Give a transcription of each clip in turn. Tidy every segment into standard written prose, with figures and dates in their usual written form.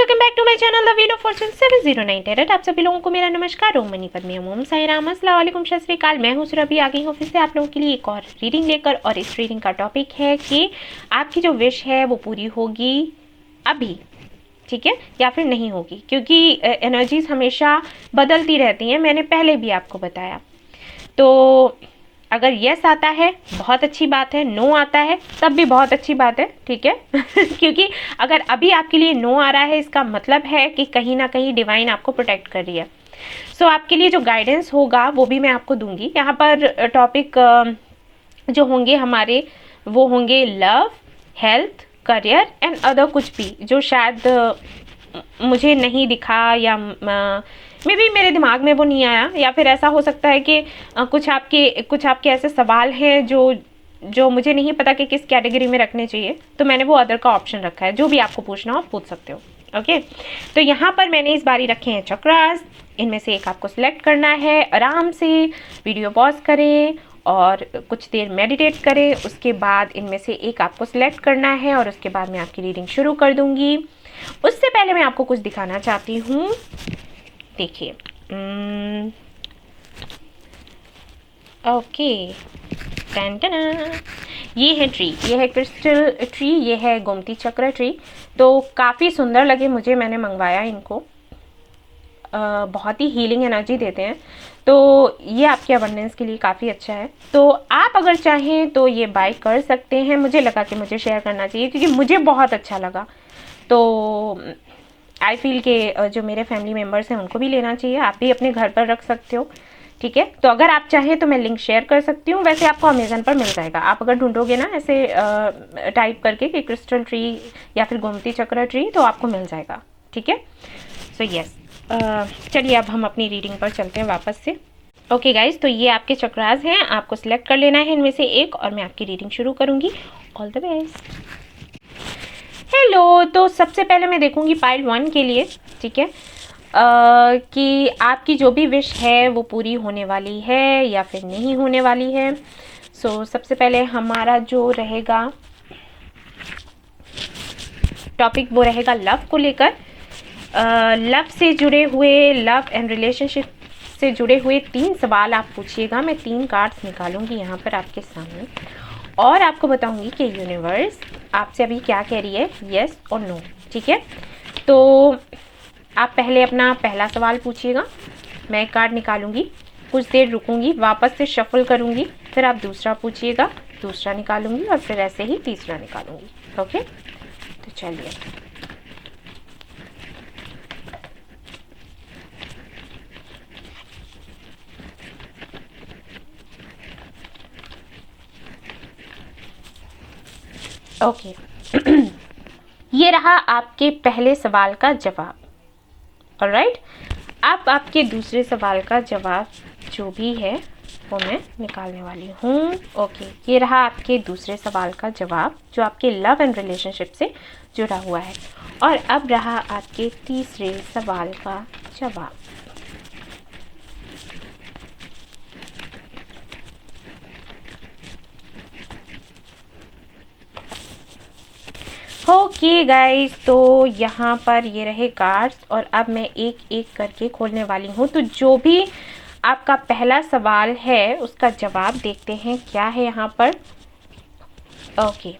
Welcome back to my channel the wheel of fortune 709 tarot. आप सभी लोगों को मेरा नमस्कार। ओम मनी पद्मी ओम साई राम अस्सलाम वालेकुम सत श्री अकाल। मैं हूं सुरभि, आ गई हूं फिर से आप लोगों के लिए एक और रीडिंग लेकर। और इस रीडिंग का टॉपिक है कि आपकी जो विश है वो पूरी होगी अभी, ठीक है, या फिर नहीं होगी, क्योंकि एनर्जीज हमेशा बदलती रहती हैं। मैंने पहले भी आपको बताया। तो अगर यस आता है बहुत अच्छी बात है, नो आता है तब भी बहुत अच्छी बात है, ठीक है। क्योंकि अगर अभी आपके लिए नो आ रहा है इसका मतलब है कि कहीं ना कहीं डिवाइन आपको प्रोटेक्ट कर रही है। सो आपके लिए जो गाइडेंस होगा वो भी मैं आपको दूंगी। यहाँ पर टॉपिक जो होंगे हमारे वो होंगे love, health, career and other कुछ भी जो शायद मुझे नहीं दिखा या मे बी मेरे दिमाग में वो नहीं आया, या फिर ऐसा हो सकता है कि कुछ आपके ऐसे सवाल हैं जो मुझे नहीं पता कि किस कैटेगरी में रखने चाहिए, तो मैंने वो अदर का ऑप्शन रखा है। जो भी आपको पूछना हो आप पूछ सकते हो। ओके, तो यहाँ पर मैंने इस बारी रखे हैं चक्रास। इनमें से एक आपको सिलेक्ट करना है। आराम से वीडियो पॉज करें और कुछ देर मेडिटेट करें। उसके बाद इनमें से एक आपको सिलेक्ट करना है और उसके बाद मैं आपकी रीडिंग शुरू कर दूंगी। उससे पहले मैं आपको कुछ दिखाना चाहती हूँ। देखिए, ओके, ये है ट्री, ये है क्रिस्टल ट्री, ये है गोमती चक्र ट्री। तो काफ़ी सुंदर लगे मुझे, मैंने मंगवाया इनको। बहुत ही हीलिंग एनर्जी देते हैं, तो ये आपके अबंडेंस के लिए काफ़ी अच्छा है। तो आप अगर चाहें तो ये बाय कर सकते हैं। मुझे लगा कि मुझे शेयर करना चाहिए क्योंकि मुझे बहुत अच्छा लगा। तो आई फील के जो मेरे फैमिली मेम्बर्स हैं उनको भी लेना चाहिए। आप भी अपने घर पर रख सकते हो, ठीक है। तो अगर आप चाहें तो मैं लिंक शेयर कर सकती हूँ। वैसे आपको अमेजन पर मिल जाएगा। आप अगर ढूंढोगे ना ऐसे टाइप करके कि क्रिस्टल ट्री या फिर गोमती चक्र ट्री, तो आपको मिल जाएगा, ठीक है। सो यस, चलिए अब हम अपनी रीडिंग पर चलते हैं वापस से। ओके गाइज, तो ये आपके चक्रास हैं, आपको सिलेक्ट कर लेना है इनमें से एक और मैं आपकी रीडिंग शुरू करूँगी। All the best. हेलो, तो सबसे पहले मैं देखूंगी पाइल 1 के लिए, ठीक है, कि आपकी जो भी विश है वो पूरी होने वाली है या फिर नहीं होने वाली है। सो सबसे पहले हमारा जो रहेगा टॉपिक वो रहेगा लव को लेकर। लव से जुड़े हुए, लव एंड रिलेशनशिप से जुड़े हुए 3 सवाल आप पूछिएगा। मैं 3 कार्ड्स निकालूंगी यहाँ पर आपके सामने और आपको बताऊंगी कि यूनिवर्स आपसे अभी क्या कह रही है, यस और नो, ठीक है। तो आप पहले अपना पहला सवाल पूछिएगा। मैं एक कार्ड निकालूंगी, कुछ देर रुकूंगी, वापस से शफल करूंगी, फिर आप दूसरा पूछिएगा, दूसरा निकालूंगी और फिर ऐसे ही तीसरा निकालूंगी। ओके, तो चलिए। ओके, ये रहा आपके पहले सवाल का जवाब। ऑलराइट, अब आपके दूसरे सवाल का जवाब जो भी है वो मैं निकालने वाली हूँ। ओके, ये रहा आपके दूसरे सवाल का जवाब जो आपके लव एंड रिलेशनशिप से जुड़ा हुआ है। और अब रहा आपके तीसरे सवाल का जवाब। ओके गाइस, तो यहाँ पर ये रहे कार्ड्स और अब मैं एक एक करके खोलने वाली हूँ। तो जो भी आपका पहला सवाल है उसका जवाब देखते हैं क्या है यहाँ पर। ओके,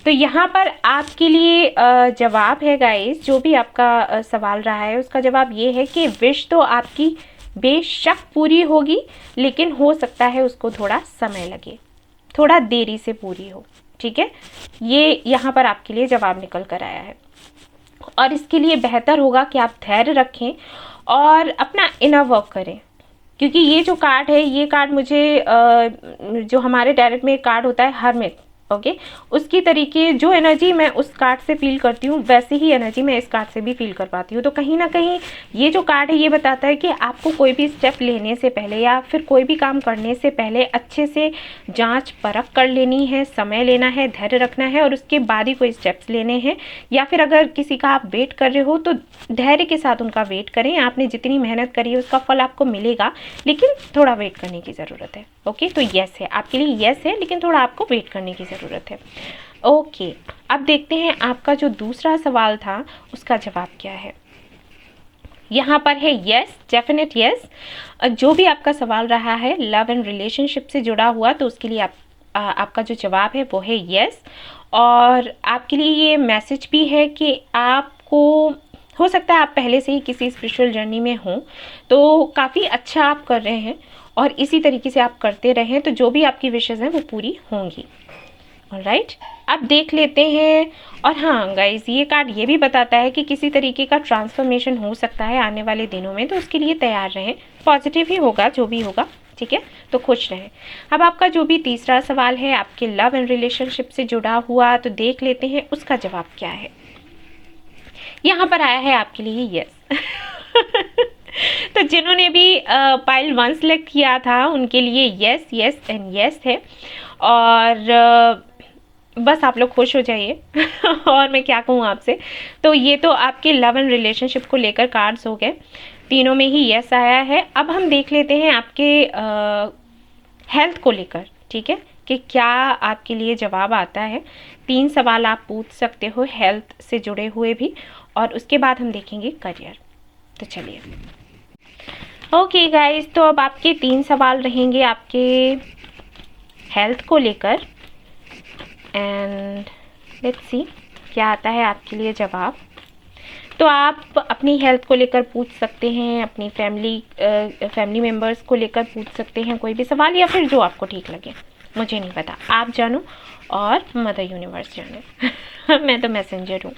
तो यहाँ पर आपके लिए जवाब है गाइस, जो भी आपका सवाल रहा है उसका जवाब ये है कि विश तो आपकी बेशक पूरी होगी, लेकिन हो सकता है उसको थोड़ा समय लगे, थोड़ा देरी से पूरी हो, ठीक है। ये यहाँ पर आपके लिए जवाब निकल कर आया है और इसके लिए बेहतर होगा कि आप धैर्य रखें और अपना इनर वर्क करें। क्योंकि ये जो कार्ड है, ये कार्ड मुझे जो हमारे डायरेक्ट में एक कार्ड होता है हरमिट, ओके, उसकी तरीके जो एनर्जी मैं उस कार्ड से फील करती हूँ वैसे ही एनर्जी मैं इस कार्ड से भी फील कर पाती हूँ। तो कहीं ना कहीं ये जो कार्ड है ये बताता है कि आपको कोई भी स्टेप लेने से पहले या फिर कोई भी काम करने से पहले अच्छे से जांच परख कर लेनी है, समय लेना है, धैर्य रखना है और उसके बाद ही कोई स्टेप्स लेने हैं। या फिर अगर किसी का आप वेट कर रहे हो तो धैर्य के साथ उनका वेट करें। आपने जितनी मेहनत करी है उसका फल आपको मिलेगा, लेकिन थोड़ा वेट करने की ज़रूरत है। ओके, तो यस है आपके लिए, यस है, लेकिन थोड़ा आपको वेट करने की ज़रूरत है। ओके, अब देखते हैं आपका जो दूसरा सवाल था उसका जवाब क्या है। यहाँ पर है यस, डेफिनेट यस। जो भी आपका सवाल रहा है लव एंड रिलेशनशिप से जुड़ा हुआ, तो उसके लिए आपका जो जवाब है वो है यस। और आपके लिए ये मैसेज भी है कि आपको हो सकता है आप पहले से ही किसी स्पिरिचुअल जर्नी में हों, तो काफ़ी अच्छा आप कर रहे हैं और इसी तरीके से आप करते रहें, तो जो भी आपकी विशेज़ हैं वो पूरी होंगी। ऑलराइट, अब देख लेते हैं। और हाँ गाइज, ये कार्ड ये भी बताता है कि किसी तरीके का ट्रांसफॉर्मेशन हो सकता है आने वाले दिनों में, तो उसके लिए तैयार रहें। पॉजिटिव ही होगा जो भी होगा, ठीक है, तो खुश रहें। अब आपका जो भी तीसरा सवाल है आपके लव एंड रिलेशनशिप से जुड़ा हुआ, तो देख लेते हैं उसका जवाब क्या है। यहाँ पर आया है आपके लिए यस। तो जिन्होंने भी पाइल 1 सेलेक्ट किया था उनके लिए यस यस एंड यस है। और बस आप लोग खुश हो जाइए। और मैं क्या कहूँ आपसे, तो ये तो आपके लव एंड रिलेशनशिप को लेकर कार्ड्स हो गए, तीनों में ही यस आया है। अब हम देख लेते हैं आपके हेल्थ को लेकर, ठीक है, कि क्या आपके लिए जवाब आता है। 3 सवाल आप पूछ सकते हो हेल्थ से जुड़े हुए भी, और उसके बाद हम देखेंगे करियर। तो चलिए, ओके गाइस, तो अब आपके 3 सवाल रहेंगे आपके हेल्थ को लेकर, एंड लेट्स सी क्या आता है आपके लिए जवाब। तो आप अपनी हेल्थ को लेकर पूछ सकते हैं, अपनी फैमिली मेम्बर्स को लेकर पूछ सकते हैं कोई भी सवाल, या फिर जो आपको ठीक लगे, मुझे नहीं पता, आप जानो और मदर यूनिवर्स जाने। मैं तो मैसेंजर हूँ,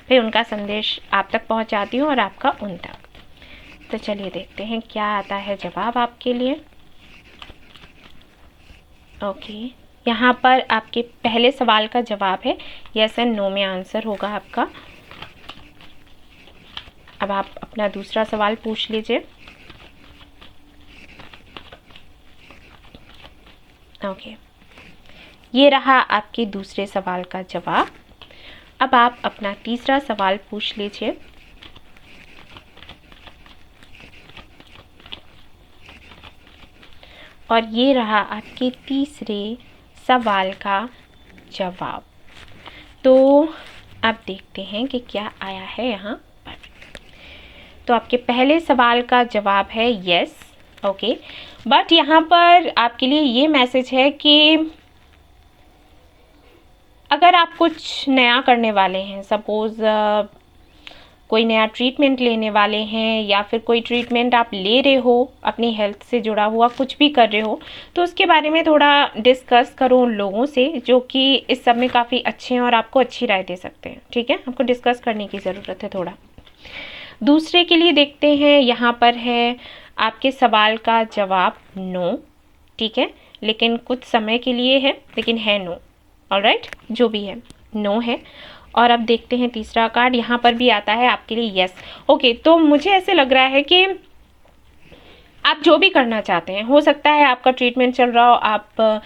फिर उनका संदेश आप तक पहुँचाती हूँ और आपका उन तक। तो चलिए देखते हैं क्या आता है जवाब आपके लिए। ओके, यहाँ पर आपके पहले सवाल का जवाब है यस एंड नो में आंसर होगा आपका। अब आप अपना दूसरा सवाल पूछ लीजिए। ओके, ये रहा आपके दूसरे सवाल का जवाब। अब आप अपना तीसरा सवाल पूछ लीजिए। और ये रहा आपके तीसरे सवाल का जवाब। तो अब देखते हैं कि क्या आया है यहाँ पर। तो आपके पहले सवाल का जवाब है यस, ओके, बट यहाँ पर आपके लिए ये मैसेज है कि अगर आप कुछ नया करने वाले हैं, सपोज़ कोई नया ट्रीटमेंट लेने वाले हैं, या फिर कोई ट्रीटमेंट आप ले रहे हो अपनी हेल्थ से जुड़ा हुआ, कुछ भी कर रहे हो, तो उसके बारे में थोड़ा डिस्कस करो उन लोगों से जो कि इस सब में काफ़ी अच्छे हैं और आपको अच्छी राय दे सकते हैं, ठीक है। आपको डिस्कस करने की ज़रूरत है थोड़ा। दूसरे के लिए देखते हैं, यहाँ पर है आपके सवाल का जवाब नो, ठीक है, लेकिन कुछ समय के लिए है, लेकिन है नो। ऑलराइट, जो भी है नो है। और अब देखते हैं तीसरा कार्ड, यहाँ पर भी आता है आपके लिए यस। ओके, तो मुझे ऐसे लग रहा है कि आप जो भी करना चाहते हैं, हो सकता है आपका ट्रीटमेंट चल रहा हो, आप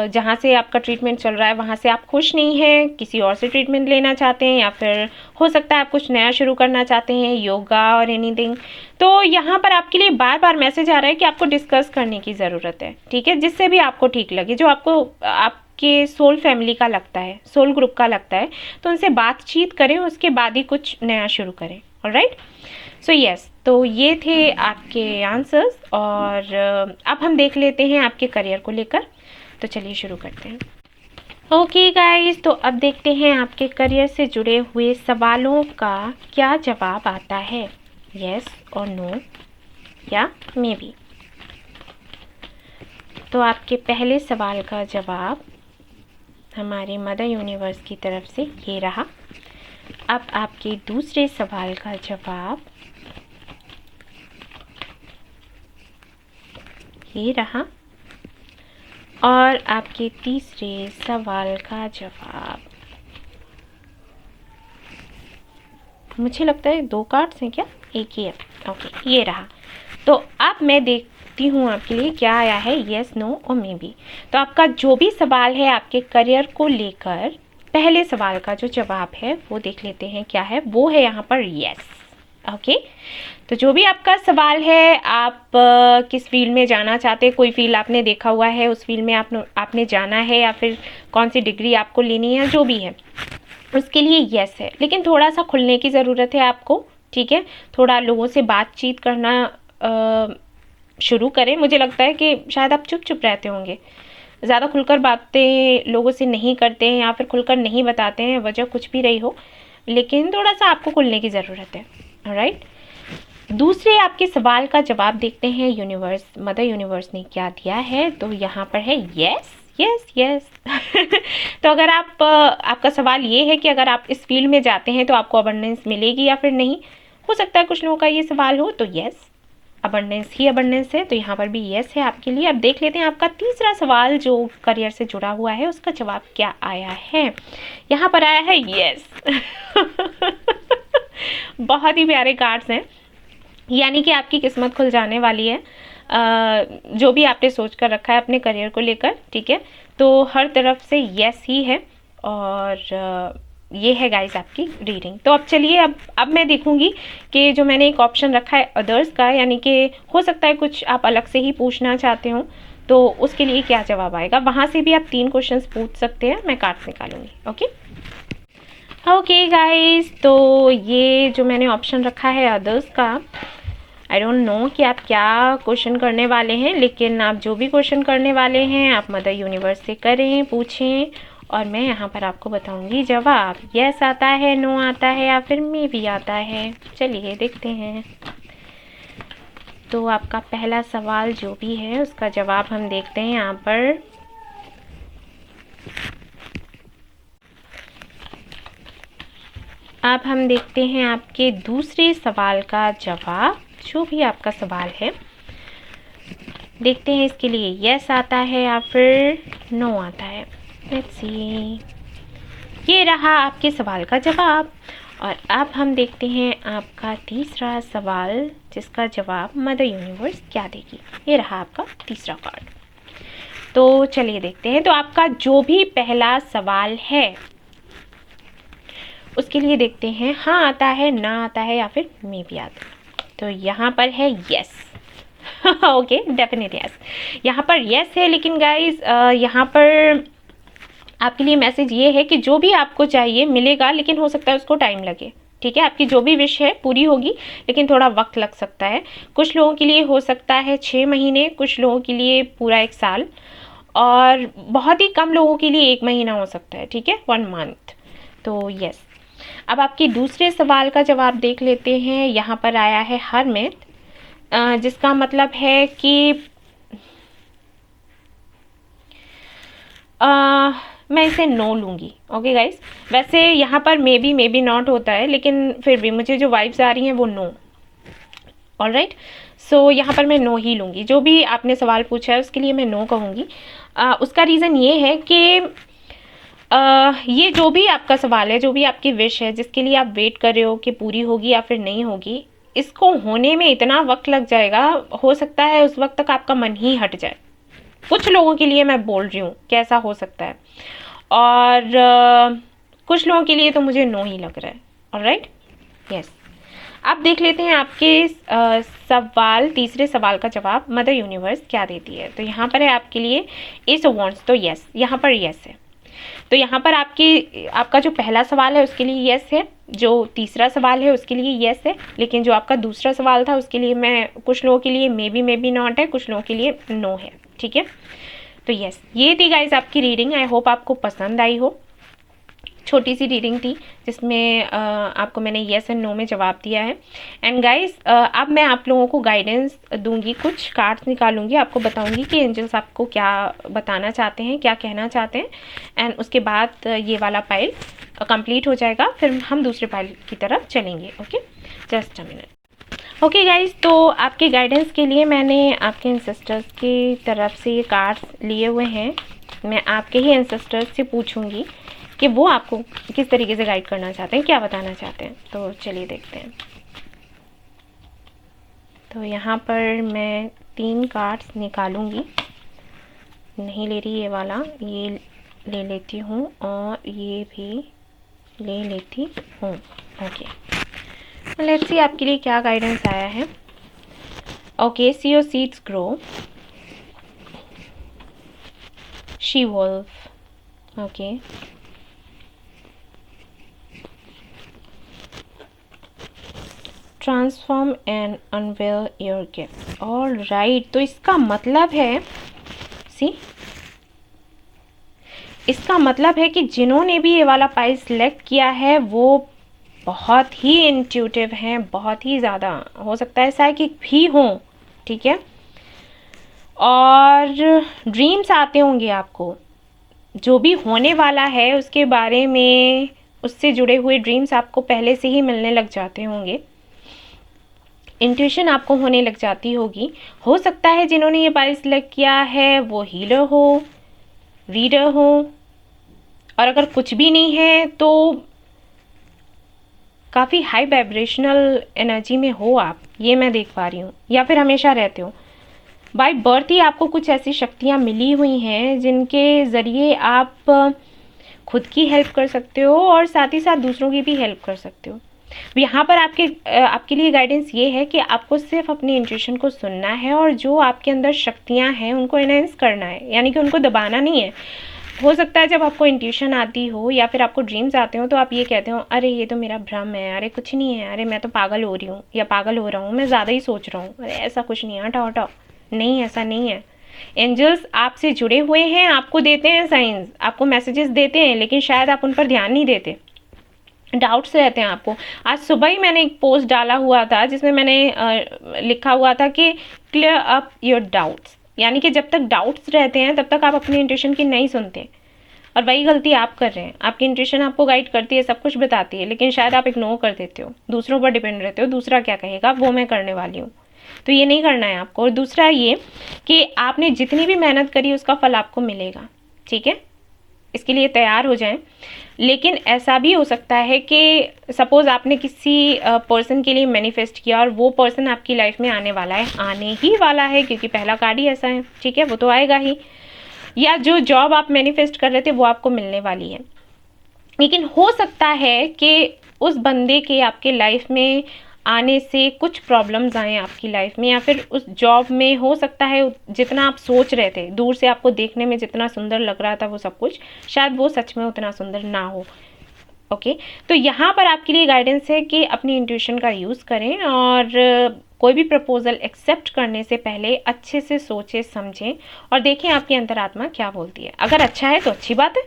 जहाँ से आपका ट्रीटमेंट चल रहा है वहाँ से आप खुश नहीं हैं, किसी और से ट्रीटमेंट लेना चाहते हैं, या फिर हो सकता है आप कुछ नया शुरू करना चाहते हैं, योगा और एनीथिंग। तो यहाँ पर आपके लिए बार बार मैसेज आ रहा है कि आपको डिस्कस करने की ज़रूरत है, ठीक है, जिससे भी आपको ठीक लगे, जो आपको आपके सोल फैमिली का लगता है, सोल ग्रुप का लगता है, तो उनसे बातचीत करें, उसके बाद ही कुछ नया शुरू करें। ऑलराइट, सो यस, तो ये थे आपके आंसर्स। और अब हम देख लेते हैं आपके करियर को लेकर। तो चलिए शुरू करते हैं। ओके गाइस, तो अब देखते हैं आपके करियर से जुड़े हुए सवालों का क्या जवाब आता है, यस और नो या मे बी। तो आपके पहले सवाल का जवाब हमारे मदर यूनिवर्स की तरफ से ये रहा। अब आपके दूसरे सवाल का जवाब ये रहा, और आपके तीसरे सवाल का जवाब, मुझे लगता है 2 कार्ड्स हैं क्या, एक ही है, ओके, ये रहा। तो अब मैं देखती हूँ आपके लिए क्या आया है, यस, नो और मे बी। तो आपका जो भी सवाल है आपके करियर को लेकर, पहले सवाल का जो जवाब है वो देख लेते हैं क्या है। वो है यहाँ पर यस, ओके, तो जो भी आपका सवाल है, आप किस फील्ड में जाना चाहते हैं, कोई फील्ड आपने देखा हुआ है, उस फील्ड में आपने जाना है, या फिर कौन सी डिग्री आपको लेनी है, जो भी है उसके लिए यस है। लेकिन थोड़ा सा खुलने की ज़रूरत है आपको, ठीक है। थोड़ा लोगों से बातचीत करना शुरू करें। मुझे लगता है कि शायद आप चुप चुप रहते होंगे, ज़्यादा खुलकर बातें लोगों से नहीं करते हैं, या फिर खुलकर नहीं बताते हैं, वजह कुछ भी रही हो, लेकिन थोड़ा सा आपको खुलने की ज़रूरत है। ऑलराइट, दूसरे आपके सवाल का जवाब देखते हैं यूनिवर्स, मदर यूनिवर्स ने क्या दिया है। तो यहाँ पर है यस यस यस। तो अगर आपका सवाल ये है कि अगर आप इस फील्ड में जाते हैं तो आपको अबंडेंस मिलेगी या फिर नहीं, हो सकता है कुछ लोगों का ये सवाल हो, तो यस, अबंडेंस ही अबंडेंस है, तो यहाँ पर भी यस है आपके लिए। अब देख लेते हैं आपका तीसरा सवाल जो करियर से जुड़ा हुआ है, उसका जवाब क्या आया है। यहाँ पर आया है यस। बहुत ही प्यारे कार्ड्स हैं, यानी कि आपकी किस्मत खुल जाने वाली है। जो भी आपने सोच कर रखा है अपने करियर को लेकर, ठीक है, तो हर तरफ से यस ही है। और ये है गाइस आपकी रीडिंग। तो अब चलिए, अब मैं देखूंगी कि जो मैंने एक ऑप्शन रखा है अदर्स का, यानी कि हो सकता है कुछ आप अलग से ही पूछना चाहते हो, तो उसके लिए क्या जवाब आएगा। वहाँ से भी आप 3 क्वेश्चंस पूछ सकते हैं, मैं कार्ड्स निकालूंगी। ओके गाइस, तो ये जो मैंने ऑप्शन रखा है अदर्स का, आई डोंट नो कि आप क्या क्वेश्चन करने वाले हैं, लेकिन आप जो भी क्वेश्चन करने वाले हैं आप मदर यूनिवर्स से करें, पूछें, और मैं यहाँ पर आपको बताऊंगी जवाब। यस आता है, नो आता है, या फिर मे भी आता है। चलिए देखते हैं। तो आपका पहला सवाल जो भी है उसका जवाब हम देखते हैं यहाँ पर। अब हम देखते हैं आपके दूसरे सवाल का जवाब, जो भी आपका सवाल है। देखते हैं इसके लिए यस आता है या फिर नो आता है। लेट्स सी, ये रहा आपके सवाल का जवाब। और अब हम देखते हैं आपका तीसरा सवाल, जिसका जवाब मदर यूनिवर्स क्या देगी। ये रहा आपका तीसरा कार्ड। तो चलिए देखते हैं। तो आपका जो भी पहला सवाल है उसके लिए देखते हैं हाँ आता है, ना आता है, या फिर मे बी आता है। तो यहाँ पर है यस। Okay, definite yes. यहाँ पर यस है, लेकिन गाइज यहाँ पर आपके लिए मैसेज ये है कि जो भी आपको चाहिए मिलेगा, लेकिन हो सकता है उसको टाइम लगे, ठीक है। आपकी जो भी विश है पूरी होगी, लेकिन थोड़ा वक्त लग सकता है। कुछ लोगों के लिए हो सकता है 6 महीने, कुछ लोगों के लिए पूरा 1 साल, और बहुत ही कम लोगों के लिए 1 महीना हो सकता है, ठीक है, 1 मंथ। तो यस। अब आपके दूसरे सवाल का जवाब देख लेते हैं। यहाँ पर आया है हरमिट, जिसका मतलब है कि मैं इसे नो लूँगी। ओके गाइस, वैसे यहाँ पर मे बी नॉट होता है, लेकिन फिर भी मुझे जो वाइब्स आ रही हैं वो नो। ऑलराइट, सो यहाँ पर मैं नो ही लूँगी। जो भी आपने सवाल पूछा है उसके लिए मैं नो कहूँगी। उसका रीज़न ये है कि ये जो भी आपका सवाल है, जो भी आपकी विश है, जिसके लिए आप वेट कर रहे हो कि पूरी होगी या फिर नहीं होगी, इसको होने में इतना वक्त लग जाएगा, हो सकता है उस वक्त तक आपका मन ही हट जाए। कुछ लोगों के लिए मैं बोल रही हूँ कैसा हो सकता है, और कुछ लोगों के लिए तो मुझे नो ही लग रहा है। Alright, yes. अब देख लेते हैं आपके सवाल, तीसरे सवाल का जवाब मदर यूनिवर्स क्या देती है। तो यहाँ पर है आपके लिए एस ऑफ वांड्स, तो यस, यहाँ पर यस है। तो यहाँ पर आपका जो पहला सवाल है उसके लिए यस है, जो तीसरा सवाल है उसके लिए यस है, लेकिन जो आपका दूसरा सवाल था उसके लिए कुछ लोगों के लिए मे बी नॉट है, कुछ लोगों के लिए नो है, ठीक है। तो यस, ये थी गाइज आपकी रीडिंग। आई होप आपको पसंद आई हो। छोटी सी रीडिंग थी जिसमें आपको मैंने येस एंड नो में जवाब दिया है। एंड गाइस, अब मैं आप लोगों को गाइडेंस दूंगी, कुछ कार्ड्स निकालूंगी, आपको बताऊंगी कि एंजल्स आपको क्या बताना चाहते हैं, क्या कहना चाहते हैं। एंड उसके बाद ये वाला पाइल कंप्लीट हो जाएगा, फिर हम दूसरे पाइल की तरफ चलेंगे। Okay, just a minute. Okay guys, तो आपके गाइडेंस के लिए मैंने आपके एंसेस्टर्स की तरफ से ये कार्ड्स लिए हुए हैं। मैं आपके ही एंसेस्टर्स से पूछूंगी कि वो आपको किस तरीके से गाइड करना चाहते हैं, क्या बताना चाहते हैं। तो चलिए देखते हैं। तो यहाँ पर मैं 3 कार्ड्स निकालूंगी, नहीं ले रही ये वाला, ये ले लेती हूँ और ये भी ले लेती हूँ। ओके, लेट्स सी आपके लिए क्या गाइडेंस आया है। Okay, see your seeds grow, she wolf. Okay, transform and unveil your gift. All right, तो इसका मतलब है, सी, इसका मतलब है कि जिन्होंने भी ये वाला पाई सिलेक्ट किया है वो बहुत ही इंट्यूटिव हैं, बहुत ही ज़्यादा, हो सकता है साइकिक भी हों, ठीक है। और ड्रीम्स आते होंगे आपको, जो भी होने वाला है उसके बारे में, उससे जुड़े हुए ड्रीम्स आपको पहले से ही मिलने लग जाते होंगे, इंट्यूशन आपको होने लग जाती होगी। हो सकता है जिन्होंने ये पाई सिलेक्ट किया है वो हीलर हो, रीडर हो, और अगर कुछ भी नहीं है तो काफ़ी हाई वाइब्रेशनल एनर्जी में हो आप, ये मैं देख पा रही हूँ, या फिर हमेशा रहते हो। बाय बर्थ ही आपको कुछ ऐसी शक्तियाँ मिली हुई हैं जिनके ज़रिए आप खुद की हेल्प कर सकते हो और साथ ही साथ दूसरों की भी हेल्प कर सकते हो। यहाँ पर आपके लिए गाइडेंस ये है कि आपको सिर्फ अपनी इंट्यूशन को सुनना है और जो आपके अंदर शक्तियाँ हैं उनको एनहेंस करना है, यानी कि उनको दबाना नहीं है। हो सकता है जब आपको इंट्यूशन आती हो या फिर आपको ड्रीम्स आते हो तो आप ये कहते हो, अरे ये तो मेरा भ्रम है, अरे कुछ नहीं है, अरे मैं तो पागल हो रही हूँ या पागल हो रहा हूँ, मैं ज़्यादा ही सोच रहा हूँ, अरे ऐसा कुछ नहीं है, हटाओ हटाओ। नहीं, ऐसा नहीं है। एंजल्स आपसे जुड़े हुए हैं, आपको देते हैं साइंस, आपको मैसेजेस देते हैं, लेकिन शायद आप उन पर ध्यान नहीं देते, डाउट्स रहते हैं आपको। आज सुबह ही मैंने एक पोस्ट डाला हुआ था जिसमें मैंने लिखा हुआ था कि क्लियर अप योर डाउट्स, यानी कि जब तक डाउट्स रहते हैं तब तक आप अपनी इंट्यूशन की नहीं सुनते, और वही गलती आप कर रहे हैं। आपकी इंट्यूशन आपको गाइड करती है, सब कुछ बताती है, लेकिन शायद आप इग्नोर कर देते हो, दूसरों पर डिपेंड रहते हो, दूसरा क्या कहेगा वो मैं करने वाली हूँ, तो ये नहीं करना है आपको। और दूसरा ये कि आपने जितनी भी मेहनत करी उसका फल आपको मिलेगा, ठीक है, इसके लिए तैयार हो जाएं। लेकिन ऐसा भी हो सकता है कि सपोज आपने किसी पर्सन के लिए मैनिफेस्ट किया और वो पर्सन आपकी लाइफ में आने वाला है, आने ही वाला है, क्योंकि पहला कार्ड ही ऐसा है, ठीक है, वो तो आएगा ही। या जो जॉब आप मैनिफेस्ट कर रहे थे वो आपको मिलने वाली है, लेकिन हो सकता है कि उस बंदे के आपके लाइफ में आने से कुछ प्रॉब्लम्स आए आपकी लाइफ में, या फिर उस जॉब में हो सकता है जितना आप सोच रहे थे, दूर से आपको देखने में जितना सुंदर लग रहा था वो सब कुछ, शायद वो सच में उतना सुंदर ना हो। ओके, तो यहाँ पर आपके लिए गाइडेंस है कि अपनी इंट्यूशन का यूज़ करें और कोई भी प्रपोजल एक्सेप्ट करने से पहले अच्छे से सोचें समझें और देखें आपकी अंतरात्मा क्या बोलती है। अगर अच्छा है तो अच्छी बात है,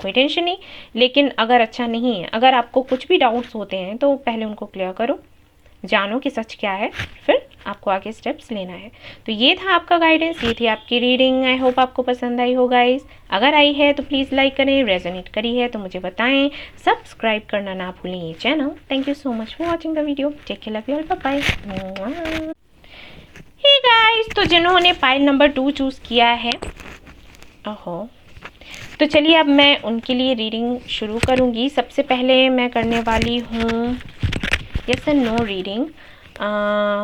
कोई टेंशन नहीं, लेकिन अगर अच्छा नहीं है, अगर आपको कुछ भी डाउट्स होते हैं तो पहले उनको क्लियर करो, जानो कि सच क्या है, फिर आपको आगे स्टेप्स लेना है। तो ये था आपका गाइडेंस, ये थी आपकी रीडिंग। आई होप आपको पसंद आई हो गाइस। अगर आई है तो प्लीज़ लाइक करें, रेजोनेट करी है तो मुझे बताएं, सब्सक्राइब करना ना भूलें ये channel. Thank you so much for watching the video, take care, love you all, bye bye. Hey guys, तो जिन्होंने पाइल नंबर 2 चूज़ किया है, ओहो, तो चलिए अब मैं उनके लिए रीडिंग शुरू करूँगी। सबसे पहले मैं करने वाली हूँ yes and no reading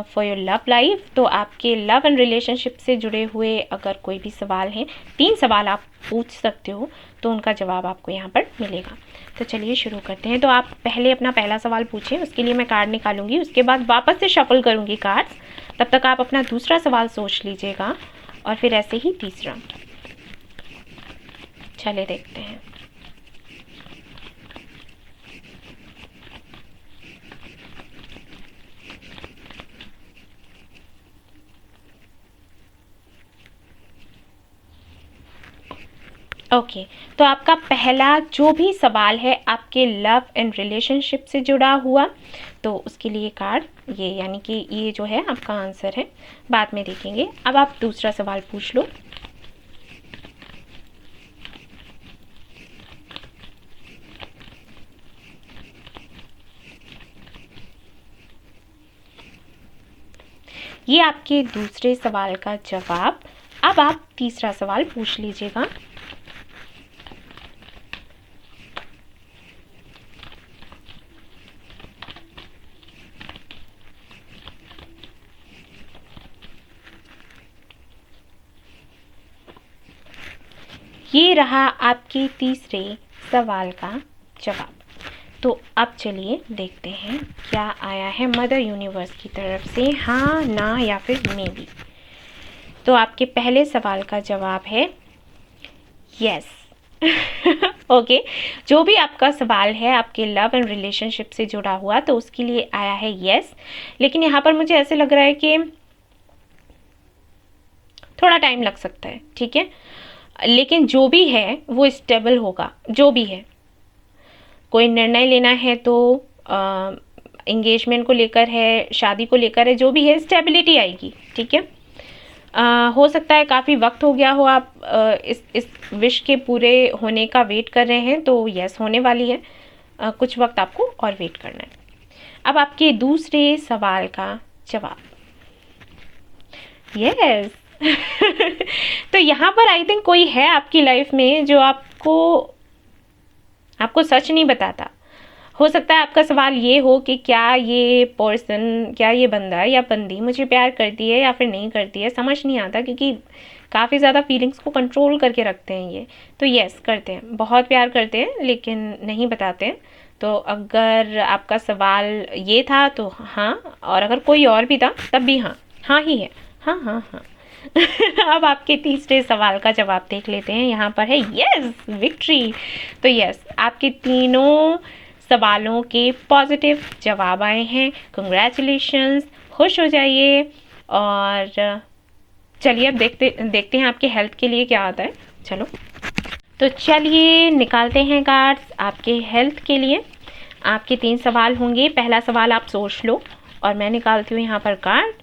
for your love life. तो आपके लव एंड रिलेशनशिप से जुड़े हुए अगर कोई भी सवाल हैं, 3 सवाल आप पूछ सकते हो, तो उनका जवाब आपको यहाँ पर मिलेगा। तो चलिए शुरू करते हैं। तो आप पहले अपना पहला सवाल पूछें, उसके लिए मैं कार्ड निकालूंगी, उसके बाद वापस से शफल करूँगी कार्ड्स। तब तक आप अपना दूसरा सवाल सोच लीजिएगा और फिर ऐसे ही तीसरा। चलिए देखते हैं। ओके, तो आपका पहला जो भी सवाल है आपके लव एंड रिलेशनशिप से जुड़ा हुआ, तो उसके लिए कार्ड ये, यानी कि ये जो है आपका आंसर है, बाद में देखेंगे। अब आप दूसरा सवाल पूछ लो। ये आपके दूसरे सवाल का जवाब। अब आप तीसरा सवाल पूछ लीजिएगा। ये रहा आपके तीसरे सवाल का जवाब। तो अब चलिए देखते हैं क्या आया है मदर यूनिवर्स की तरफ से, हाँ ना या फिर मे बी। तो आपके पहले सवाल का जवाब है यस। ओके, जो भी आपका सवाल है आपके लव एंड रिलेशनशिप से जुड़ा हुआ, तो उसके लिए आया है यस। लेकिन यहाँ पर मुझे ऐसे लग रहा है कि थोड़ा टाइम लग सकता है, ठीक है, लेकिन जो भी है वो स्टेबल होगा। जो भी है, कोई निर्णय लेना है तो एंगेजमेंट को लेकर है, शादी को लेकर है, जो भी है स्टेबिलिटी आएगी, ठीक है। हो सकता है काफ़ी वक्त हो गया हो, आप इस विश के पूरे होने का वेट कर रहे हैं, तो यस होने वाली है। कुछ वक्त आपको और वेट करना है। अब आपके दूसरे सवाल का जवाब यस। तो यहाँ पर आई थिंक कोई है आपकी लाइफ में जो आपको सच नहीं बताता। हो सकता है आपका सवाल ये हो कि क्या ये पर्सन, क्या ये बंदा या बंदी मुझे प्यार करती है या फिर नहीं करती है, समझ नहीं आता, क्योंकि काफ़ी ज़्यादा फीलिंग्स को कंट्रोल करके रखते हैं ये। तो यस करते हैं, बहुत प्यार करते हैं, लेकिन नहीं बताते हैं। तो अगर आपका सवाल ये था तो हाँ, और अगर कोई और भी था तब भी हाँ, हाँ ही है, हाँ हाँ हाँ। अब आपके तीसरे सवाल का जवाब देख लेते हैं। यहाँ पर है यस, विक्ट्री। तो यस, आपके तीनों सवालों के पॉजिटिव जवाब आए हैं। कंग्रेचुलेशंस, खुश हो जाइए। और चलिए अब देखते हैं आपके हेल्थ के लिए क्या आता है। चलो, तो चलिए निकालते हैं कार्ड्स आपके हेल्थ के लिए। आपके 3 सवाल होंगे। पहला सवाल आप सोच लो और मैं निकालती हूँ यहाँ पर कार्ड।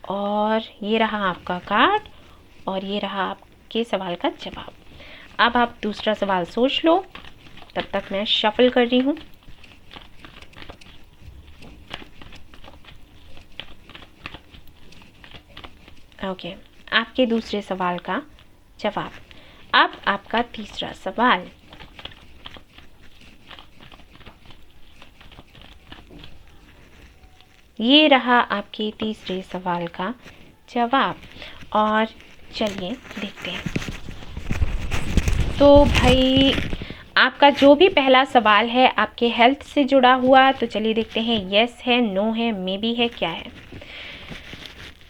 और ये रहा आपका कार्ड और ये रहा आपके सवाल का जवाब। अब आप दूसरा सवाल सोच लो, तब तक मैं शफल कर रही हूँ। ओके, आपके दूसरे सवाल का जवाब। अब आपका तीसरा सवाल। ये रहा आपके तीसरे सवाल का जवाब। और चलिए देखते हैं। तो भाई आपका जो भी पहला सवाल है आपके हेल्थ से जुड़ा हुआ, तो चलिए देखते हैं यस है, नो है, मे बी है, क्या है।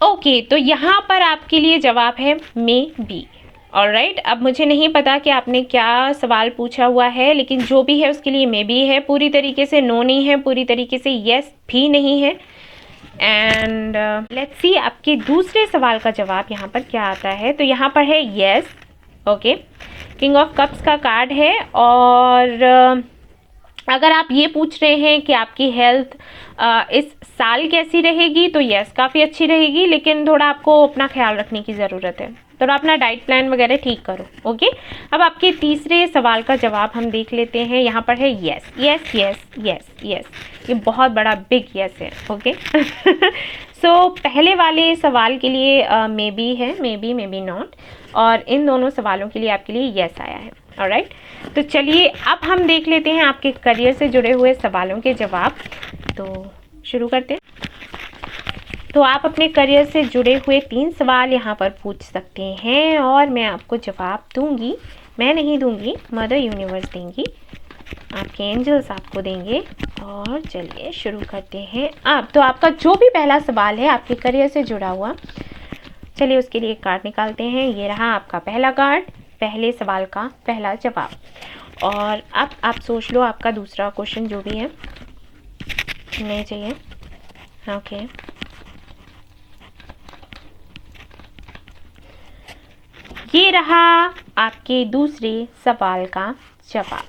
ओके, तो यहाँ पर आपके लिए जवाब है मे बी। ऑलराइट, अब मुझे नहीं पता कि आपने क्या सवाल पूछा हुआ है, लेकिन जो भी है उसके लिए मे बी है। पूरी तरीके से नो नहीं है, पूरी तरीके से यस भी नहीं है। एंड लेट्स सी आपके दूसरे सवाल का जवाब यहाँ पर क्या आता है। तो यहाँ पर है yes. Okay, king of cups का कार्ड है। और अगर आप ये पूछ रहे हैं कि आपकी हेल्थ इस साल कैसी रहेगी, तो यस काफ़ी अच्छी रहेगी, लेकिन थोड़ा आपको अपना ख्याल रखने की ज़रूरत है। थोड़ा अपना डाइट प्लान वगैरह ठीक करो। ओके, अब आपके तीसरे सवाल का जवाब हम देख लेते हैं। यहाँ पर है yes, yes yes yes yes, ये बहुत बड़ा बिग यस है। ओके, सो पहले वाले सवाल के लिए मे बी है, मे बी नॉट, और इन दोनों सवालों के लिए आपके लिए यस आया है। ऑलराइट, तो चलिए अब हम देख लेते हैं आपके करियर से जुड़े हुए सवालों के जवाब। तो शुरू करते हैं। तो आप अपने करियर से जुड़े हुए 3 सवाल यहाँ पर पूछ सकते हैं और मैं आपको जवाब दूंगी। मैं नहीं दूंगी, मदर यूनिवर्स देंगी, आपके एंजल्स आपको देंगे। और चलिए शुरू करते हैं अब। तो आपका जो भी पहला सवाल है आपके करियर से जुड़ा हुआ, चलिए उसके लिए कार्ड निकालते हैं। ये रहा आपका पहला कार्ड, पहले सवाल का पहला जवाब। और अब आप सोच लो आपका दूसरा क्वेश्चन जो भी है, नहीं चाहिए। ओके, ये रहा आपके दूसरे सवाल का जवाब।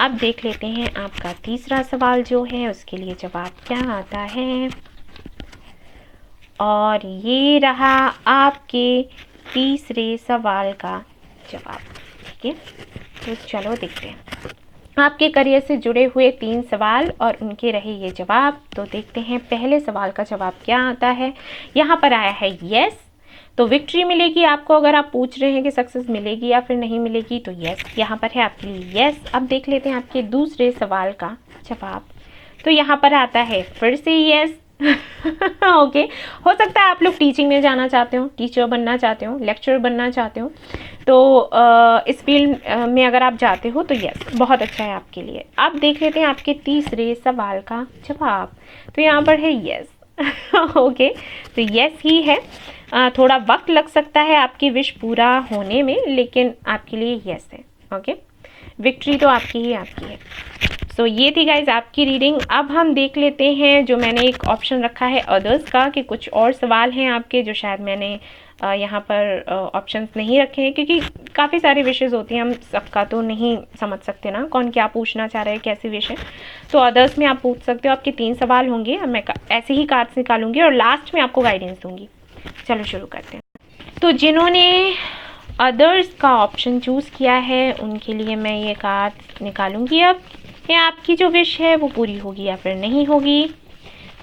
अब देख लेते हैं आपका तीसरा सवाल जो है उसके लिए जवाब क्या आता है। और ये रहा आपके तीसरे सवाल का जवाब। ठीक है, तो चलो देखते हैं आपके करियर से जुड़े हुए 3 सवाल और उनके रहे ये जवाब। तो देखते हैं पहले सवाल का जवाब क्या आता है। यहाँ पर आया है यस, तो विक्ट्री मिलेगी आपको। अगर आप पूछ रहे हैं कि सक्सेस मिलेगी या फिर नहीं मिलेगी, तो यस यहाँ पर है आपके लिए यस। अब देख लेते हैं आपके दूसरे सवाल का जवाब। तो यहाँ पर आता है फिर से यस, ओके हो सकता है आप लोग टीचिंग में जाना चाहते हो, टीचर बनना चाहते हो, लेक्चरर बनना चाहते हो, तो इस फील्ड में अगर आप जाते हो तो यस बहुत अच्छा है आपके लिए। आप देख लेते हैं आपके तीसरे सवाल का जवाब। तो यहाँ पर है यस। ओके तो यस ही है। थोड़ा वक्त लग सकता है आपकी विश पूरा होने में, लेकिन आपके लिए यस है। ओके विक्ट्री तो आपकी ही आपकी है। सो ये थी गाइज आपकी रीडिंग। अब हम देख लेते हैं, जो मैंने एक ऑप्शन रखा है अदर्स का, कि कुछ और सवाल हैं आपके जो शायद मैंने यहाँ पर ऑप्शंस नहीं रखे हैं, क्योंकि काफ़ी सारी विशेज़ होती हैं, हम सबका तो नहीं समझ सकते ना कौन क्या पूछना चाह रहा है, कैसी विश है। तो अदर्स में आप पूछ सकते हो। आपके 3 सवाल होंगे, अब मैं ऐसे ही कार्ड्स निकालूंगी और लास्ट में आपको गाइडेंस दूंगी। चलो शुरू करते हैं। तो जिन्होंने अदर्स का ऑप्शन चूज़ किया है उनके लिए मैं ये कार्ड निकालूंगी अब, या आपकी जो विश है वो पूरी होगी या फिर नहीं होगी।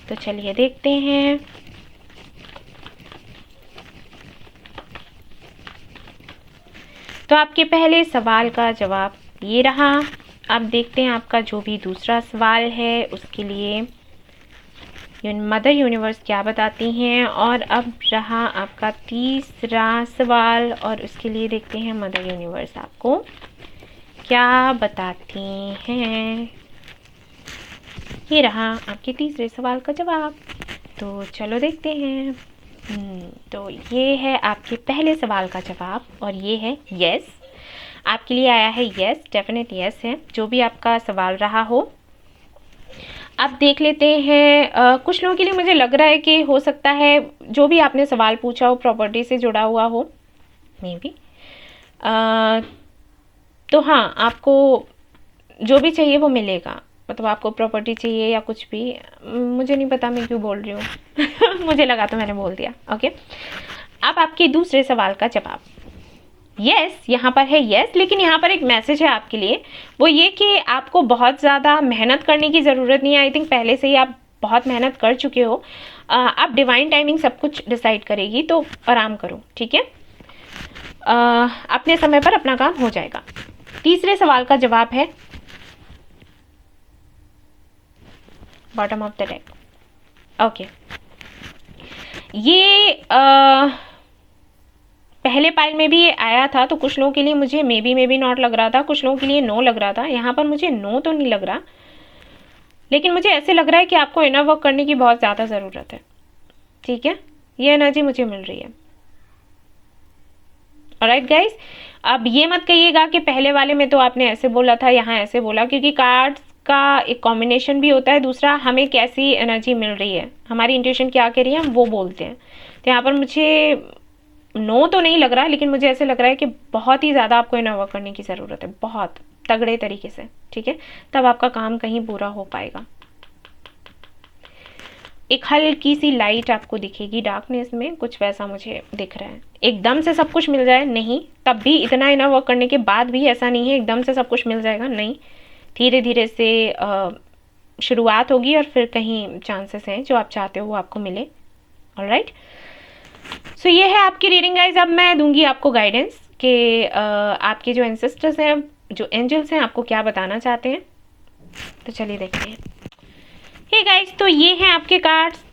तो चलिए देखते हैं। तो आपके पहले सवाल का जवाब ये रहा। अब देखते हैं आपका जो भी दूसरा सवाल है उसके लिए मदर यूनिवर्स क्या बताती हैं। और अब रहा आपका तीसरा सवाल, और उसके लिए देखते हैं मदर यूनिवर्स आपको क्या बताती हैं। ये रहा आपके तीसरे सवाल का जवाब। तो चलो देखते हैं। तो ये है आपके पहले सवाल का जवाब और ये है यस। आपके लिए आया है यस, डेफिनेट यस है, जो भी आपका सवाल रहा हो। अब देख लेते हैं। कुछ लोगों के लिए मुझे लग रहा है कि हो सकता है जो भी आपने सवाल पूछा हो प्रॉपर्टी से जुड़ा हुआ हो, मे बी। तो हाँ, आपको जो भी चाहिए वो मिलेगा, मतलब आपको प्रॉपर्टी चाहिए या कुछ भी, मुझे नहीं पता मैं क्यों बोल रही हूँ। मुझे लगा तो मैंने बोल दिया। ओके अब आपके दूसरे सवाल का जवाब यस, यहाँ पर है यस, लेकिन यहाँ पर एक मैसेज है आपके लिए, वो ये कि आपको बहुत ज़्यादा मेहनत करने की ज़रूरत नहीं है। आई थिंक पहले से ही आप बहुत मेहनत कर चुके हो। आप डिवाइन टाइमिंग सब कुछ डिसाइड करेगी, तो आराम करो, ठीक है। अपने समय पर अपना काम हो जाएगा। तीसरे सवाल का जवाब है bottom of the deck. Okay ये पहले पाइल में भी ये आया था, तो कुछ लोगों के लिए मुझे मे बी नॉट लग रहा था, कुछ लोगों के लिए नो लग रहा था। यहाँ पर मुझे नो तो नहीं लग रहा, लेकिन मुझे ऐसे लग रहा है कि आपको इनर वर्क करने की बहुत ज़्यादा ज़रूरत है, ठीक है। ये एनर्जी मुझे मिल रही है। ऑलराइट गाइस, अब ये मत कहिएगा कि पहले वाले में तो आपने ऐसे बोला था, यहाँ ऐसे बोला, क्योंकि कार्ड्स का एक कॉम्बिनेशन भी होता है। दूसरा, हमें कैसी एनर्जी मिल रही है, हमारी इंट्यूशन क्या कह रही है, हम वो बोलते हैं। तो यहाँ पर मुझे नो तो नहीं लग रहा, लेकिन मुझे ऐसे लग रहा है कि बहुत ही ज़्यादा आपको इनर वर्क करने की ज़रूरत है, बहुत तगड़े तरीके से, ठीक है। तब आपका काम कहीं पूरा हो पाएगा। एक हल्की सी लाइट आपको दिखेगी डार्कनेस में, कुछ वैसा मुझे दिख रहा है। एकदम से सब कुछ मिल जाए नहीं, तब भी इतना इनर वर्क करने के बाद भी ऐसा नहीं है एकदम से सब कुछ मिल जाएगा, नहीं। धीरे धीरे से शुरुआत होगी और फिर कहीं चांसेस हैं जो आप चाहते हो वो आपको मिले। ऑलराइट, सो ये है आपकी रीडिंग गाइज। अब मैं दूंगी आपको गाइडेंस कि आपके जो एंसेस्टर्स हैं, जो एंजल्स हैं, आपको क्या बताना चाहते हैं। तो चलिए देखते हैं। हे गाइज, तो ये हैं आपके कार्ड्स।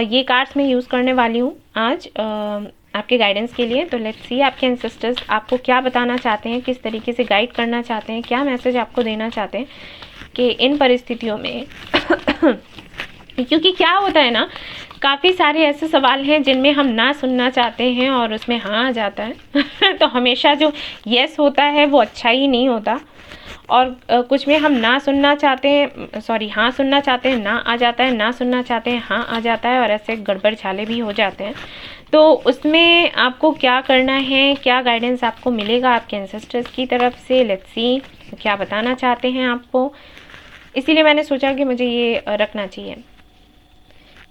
ये कार्ड्स मैं यूज़ करने वाली हूँ आज आपके गाइडेंस के लिए। तो लेट्स सी आपके एंसेस्टर्स आपको क्या बताना चाहते हैं, किस तरीके से गाइड करना चाहते हैं, क्या मैसेज आपको देना चाहते हैं कि इन परिस्थितियों में क्योंकि क्या होता है ना, काफ़ी सारे ऐसे सवाल हैं जिनमें हम ना सुनना चाहते हैं और उसमें हाँ आ जाता है। तो हमेशा जो यस होता है वो अच्छा ही नहीं होता, और कुछ में हम ना सुनना चाहते हैं, सॉरी हाँ सुनना चाहते हैं ना आ जाता है, ना सुनना चाहते हैं हाँ आ जाता है, और ऐसे गड़बड़ झाले भी हो जाते हैं। तो उसमें आपको क्या करना है, क्या गाइडेंस आपको मिलेगा आपके एंसेस्टर्स की तरफ से, लेट्स सी क्या बताना चाहते हैं आपको। इसीलिए मैंने सोचा कि मुझे ये रखना चाहिए,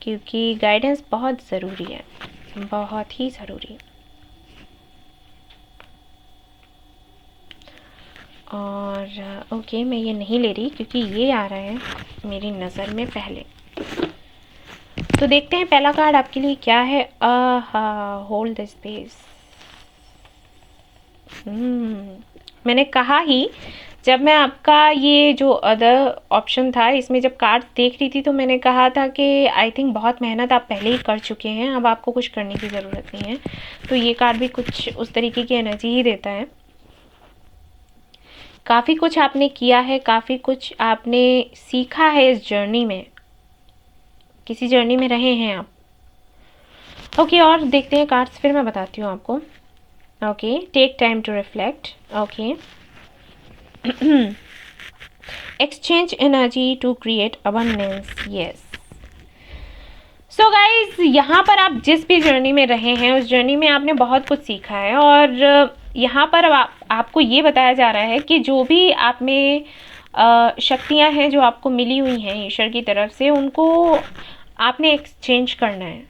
क्योंकि गाइडेंस बहुत ज़रूरी है, बहुत ही ज़रूरी। और ओके, मैं ये नहीं ले रही क्योंकि ये आ रहा है मेरी नज़र में पहले। तो देखते हैं पहला कार्ड आपके लिए क्या है। Hold the space. मैंने कहा ही जब मैं आपका ये जो अदर ऑप्शन था इसमें जब कार्ड देख रही थी तो मैंने कहा था कि आई थिंक बहुत मेहनत आप पहले ही कर चुके हैं, अब आपको कुछ करने की ज़रूरत नहीं है। तो ये कार्ड भी कुछ उस तरीके की एनर्जी ही देता है। काफ़ी कुछ आपने किया है, काफ़ी कुछ आपने सीखा है इस जर्नी में, किसी जर्नी में रहे हैं आप। ओके, और देखते हैं कार्ड्स, फिर मैं बताती हूँ आपको। Okay, take time to reflect. Okay, exchange energy to create abundance. Yes, so guys, यहाँ पर आप जिस भी जर्नी में रहे हैं उस जर्नी में आपने बहुत कुछ सीखा है, और यहाँ पर आपको ये बताया जा रहा है कि जो भी आप में शक्तियाँ हैं जो आपको मिली हुई हैं ईश्वर की तरफ से, उनको आपने एक्सचेंज करना है।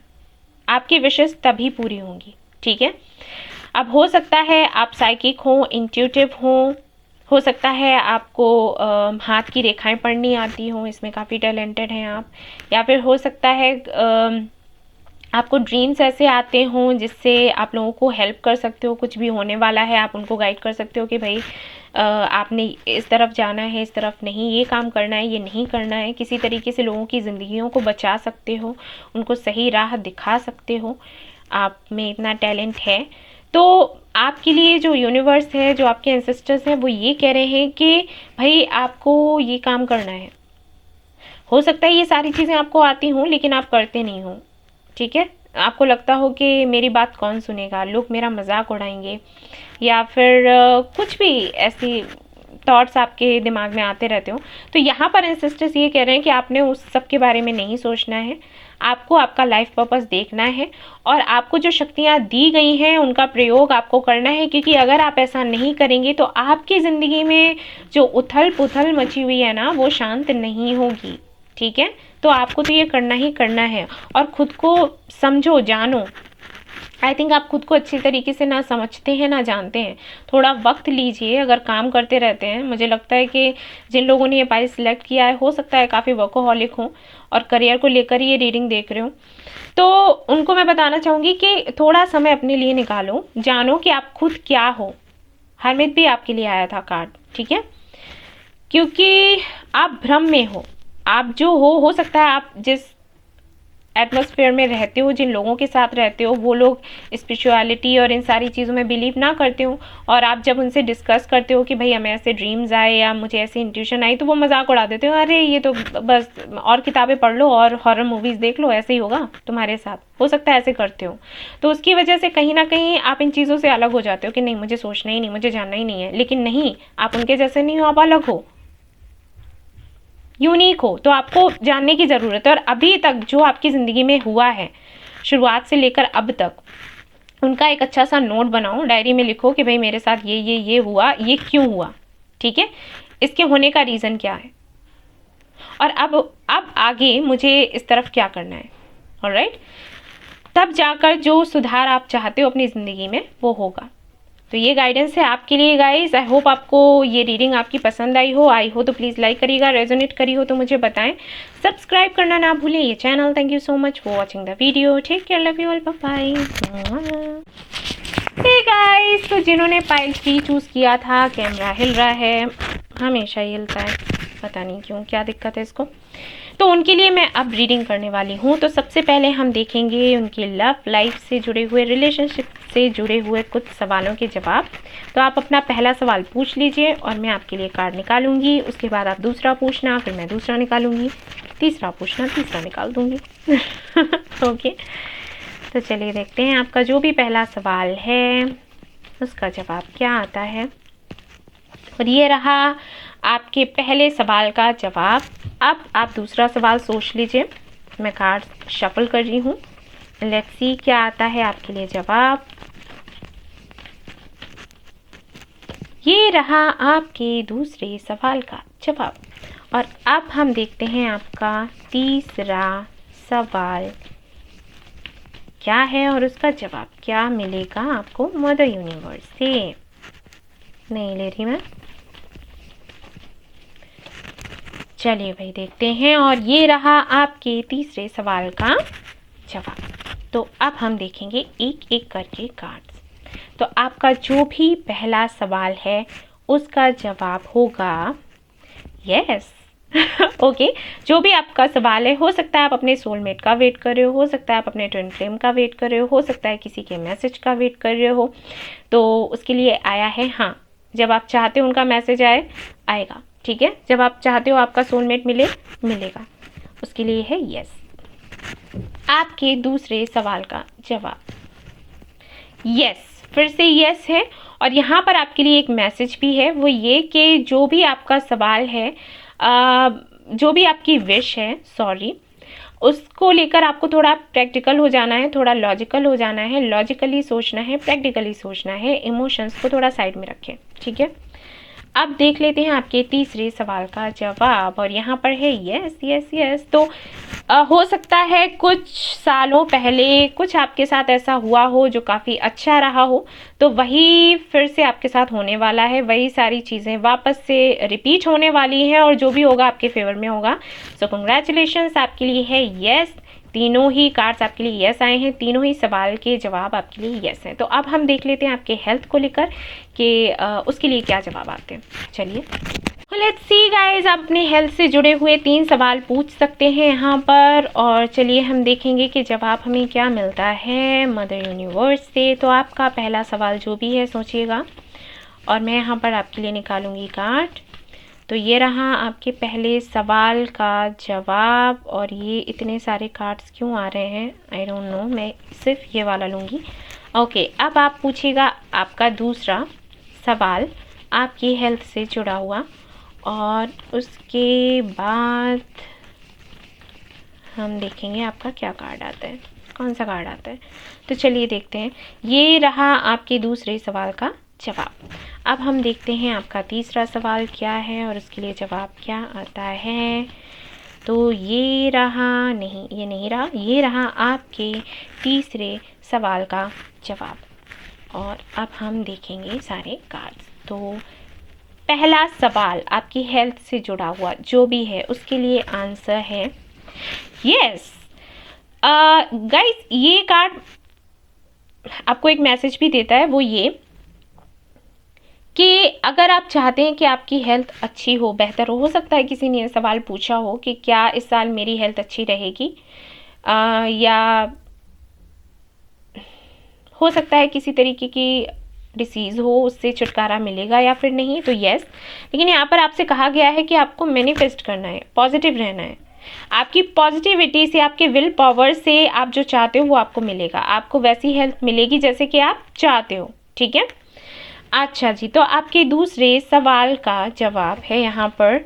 आपकी विशेष तभी पूरी होंगी, ठीक है। अब हो सकता है आप साइकिक हो, इंट्यूटिव हो सकता है आपको हाथ की रेखाएं पढ़नी आती हों, इसमें काफ़ी टैलेंटेड हैं आप, या फिर हो सकता है आपको ड्रीम्स ऐसे आते हों जिससे आप लोगों को हेल्प कर सकते हो, कुछ भी होने वाला है आप उनको गाइड कर सकते हो कि भाई आपने इस तरफ जाना है, इस तरफ नहीं, ये काम करना है, ये नहीं करना है। किसी तरीके से लोगों की ज़िंदगियों को बचा सकते हो, उनको सही राह दिखा सकते हो, आप में इतना टैलेंट है। तो आपके लिए जो यूनिवर्स है, जो आपके एंसेस्टर्स हैं, वो ये कह रहे हैं कि भाई आपको ये काम करना है। हो सकता है ये सारी चीज़ें आपको आती हों लेकिन आप करते नहीं हो, ठीक है। आपको लगता हो कि मेरी बात कौन सुनेगा, लोग मेरा मजाक उड़ाएंगे, या फिर कुछ भी ऐसी थॉट्स आपके दिमाग में आते रहते हो। तो यहाँ पर एंसेस्टर्स ये कह रहे हैं कि आपने उस सब के बारे में नहीं सोचना है, आपको आपका लाइफ पर्पस देखना है, और आपको जो शक्तियाँ दी गई हैं उनका प्रयोग आपको करना है। क्योंकि अगर आप ऐसा नहीं करेंगे तो आपकी ज़िंदगी में जो उथल पुथल मची हुई है ना, वो शांत नहीं होगी, ठीक है। तो आपको तो ये करना ही करना है, और ख़ुद को समझो, जानो। आई थिंक आप खुद को अच्छी तरीके से ना समझते हैं ना जानते हैं। थोड़ा वक्त लीजिए, अगर काम करते रहते हैं, मुझे लगता है कि जिन लोगों ने ये पाई सिलेक्ट किया है हो सकता है काफ़ी वर्कोहॉलिक हो और करियर को लेकर ये रीडिंग देख रहे हो, तो उनको मैं बताना चाहूँगी कि थोड़ा समय अपने लिए निकालो, जानो कि आप खुद क्या हो। हरमित भी आपके लिए आया था कार्ड, ठीक है, क्योंकि आप भ्रम में हो। आप जो हो सकता है आप जिस एटमॉस्फेयर में रहते हो, जिन लोगों के साथ रहते हो, वो लोग स्पिरिचुअलिटी और इन सारी चीज़ों में बिलीव ना करते हो, और आप जब उनसे डिस्कस करते हो कि भाई हमें ऐसे ड्रीम्स आए या मुझे ऐसी इंट्यूशन आई, तो वो मजाक उड़ा देते हो, अरे ये तो बस और किताबें पढ़ लो और हॉरर मूवीज़ देख लो, ऐसे ही होगा तुम्हारे साथ। हो सकता है ऐसे करते हो, तो उसकी वजह से कहीं ना कहीं आप इन चीज़ों से अलग हो जाते हो कि नहीं, मुझे सोचना ही नहीं, मुझे जानना ही नहीं है। लेकिन नहीं, आप उनके जैसे नहीं हो, आप अलग हो, यूनिक हो, तो आपको जानने की ज़रूरत है। और अभी तक जो आपकी ज़िंदगी में हुआ है, शुरुआत से लेकर अब तक, उनका एक अच्छा सा नोट बनाओ, डायरी में लिखो कि भाई मेरे साथ ये हुआ, ये क्यों हुआ, ठीक है, इसके होने का रीज़न क्या है, और अब आगे मुझे इस तरफ क्या करना है। ऑलराइट, तब जाकर जो सुधार आप चाहते हो अपनी ज़िंदगी में वो होगा। तो ये गाइडेंस है आपके लिए गाइस। आई होप आपको ये रीडिंग आपकी पसंद आई हो तो प्लीज़ लाइक करिएगा, रेजोनेट करी हो तो मुझे बताएं, सब्सक्राइब करना ना भूलें ये channel. Thank you so much for watching the video, take care, love you all, bye bye. Hey guys, तो जिन्होंने पाइल 3 चूज़ किया था, कैमरा हिल रहा है, हमेशा ही हिलता है, पता नहीं क्यों, क्या दिक्कत है इसको, तो उनके लिए मैं अब रीडिंग करने वाली हूँ। तो सबसे पहले हम देखेंगे उनकी लव लाइफ से जुड़े हुए, रिलेशनशिप से जुड़े हुए कुछ सवालों के जवाब। तो आप अपना पहला सवाल पूछ लीजिए और मैं आपके लिए कार्ड निकालूंगी, उसके बाद आप दूसरा पूछना, फिर मैं दूसरा निकालूंगी, तीसरा पूछना, तीसरा निकाल दूंगी। ओके, तो चलिए देखते हैं आपका जो भी पहला सवाल है उसका जवाब क्या आता है। और ये रहा आपके पहले सवाल का जवाब। अब आप दूसरा सवाल सोच लीजिए, मैं कार्ड शफल कर रही हूँ, लेट्स सी क्या आता है आपके लिए जवाब। ये रहा आपके दूसरे सवाल का जवाब। और अब हम देखते हैं आपका तीसरा सवाल क्या है और उसका जवाब क्या मिलेगा आपको मदर यूनिवर्स से। नहीं ले रही मैं, चलिए भाई देखते हैं। और ये रहा आपके तीसरे सवाल का जवाब। तो अब हम देखेंगे एक एक करके कार्ड्स। तो आपका जो भी पहला सवाल है उसका जवाब होगा यस। ओके जो भी आपका सवाल है, हो सकता है आप अपने सोलमेट का वेट कर रहे हो सकता है आप अपने ट्विन फ्लेम का वेट कर रहे हो सकता है किसी के मैसेज का वेट कर रहे हो, तो उसके लिए आया है हाँ। जब आप चाहते हो उनका मैसेज आएगा, ठीक है। जब आप चाहते हो आपका सोलमेट मिलेगा, उसके लिए है यस। आपके दूसरे सवाल का जवाब यस, फिर से यस है। और यहाँ पर आपके लिए एक मैसेज भी है, वो ये कि जो भी आपका सवाल है, जो भी आपकी विश है, सॉरी, उसको लेकर आपको थोड़ा प्रैक्टिकल हो जाना है, थोड़ा लॉजिकल हो जाना है, लॉजिकली सोचना है, प्रैक्टिकली सोचना है, इमोशंस को थोड़ा साइड में रखें, ठीक है। अब देख लेते हैं आपके तीसरे सवाल का जवाब, और यहाँ पर है यस यस यस। तो हो सकता है कुछ सालों पहले कुछ आपके साथ ऐसा हुआ हो जो काफ़ी अच्छा रहा हो, तो वही फिर से आपके साथ होने वाला है, वही सारी चीज़ें वापस से रिपीट होने वाली हैं, और जो भी होगा आपके फेवर में होगा। सो कंग्रेचुलेशंस, आपके लिए है यस। तीनों ही कार्ड्स आपके लिए यस आए हैं, तीनों ही सवाल के जवाब आपके लिए यस हैं। तो अब हम देख लेते हैं आपके हेल्थ को लेकर कि उसके लिए क्या जवाब आते हैं। चलिए लेट्स सी गाइस, आप अपने हेल्थ से जुड़े हुए 3 सवाल पूछ सकते हैं यहाँ पर, और चलिए हम देखेंगे कि जवाब हमें क्या मिलता है मदर यूनिवर्स से। तो आपका पहला सवाल जो भी है सोचिएगा, और मैं यहाँ पर आपके लिए निकालूंगी कार्ड। तो ये रहा आपके पहले सवाल का जवाब, और ये इतने सारे कार्ड्स क्यों आ रहे हैं आई डोंट नो, मैं सिर्फ ये वाला लूँगी। ओके अब आप पूछिएगा आपका दूसरा सवाल आपकी हेल्थ से जुड़ा हुआ, और उसके बाद हम देखेंगे आपका क्या कार्ड आता है, कौन सा कार्ड आता है। तो चलिए देखते हैं, ये रहा आपके दूसरे सवाल का जवाब। अब हम देखते हैं आपका तीसरा सवाल क्या है और उसके लिए जवाब क्या आता है। तो ये रहा, नहीं ये नहीं रहा, ये रहा आपके तीसरे सवाल का जवाब, और अब हम देखेंगे सारे कार्ड्स। तो पहला सवाल आपकी हेल्थ से जुड़ा हुआ जो भी है उसके लिए आंसर है यस। गाइस ये कार्ड आपको एक मैसेज भी देता है, वो ये कि अगर आप चाहते हैं कि आपकी हेल्थ अच्छी हो, बेहतर हो सकता है किसी ने सवाल पूछा हो कि क्या इस साल मेरी हेल्थ अच्छी रहेगी, या हो सकता है किसी तरीके की डिसीज़ हो, उससे छुटकारा मिलेगा या फिर नहीं, तो यस। लेकिन यहाँ पर आपसे कहा गया है कि आपको मैनिफेस्ट करना है, पॉजिटिव रहना है, आपकी पॉजिटिविटी से, आपके विल पावर से आप जो चाहते हो वो आपको मिलेगा, आपको वैसी हेल्थ मिलेगी जैसे कि आप चाहते हो, ठीक है। अच्छा जी, तो आपके दूसरे सवाल का जवाब है यहाँ पर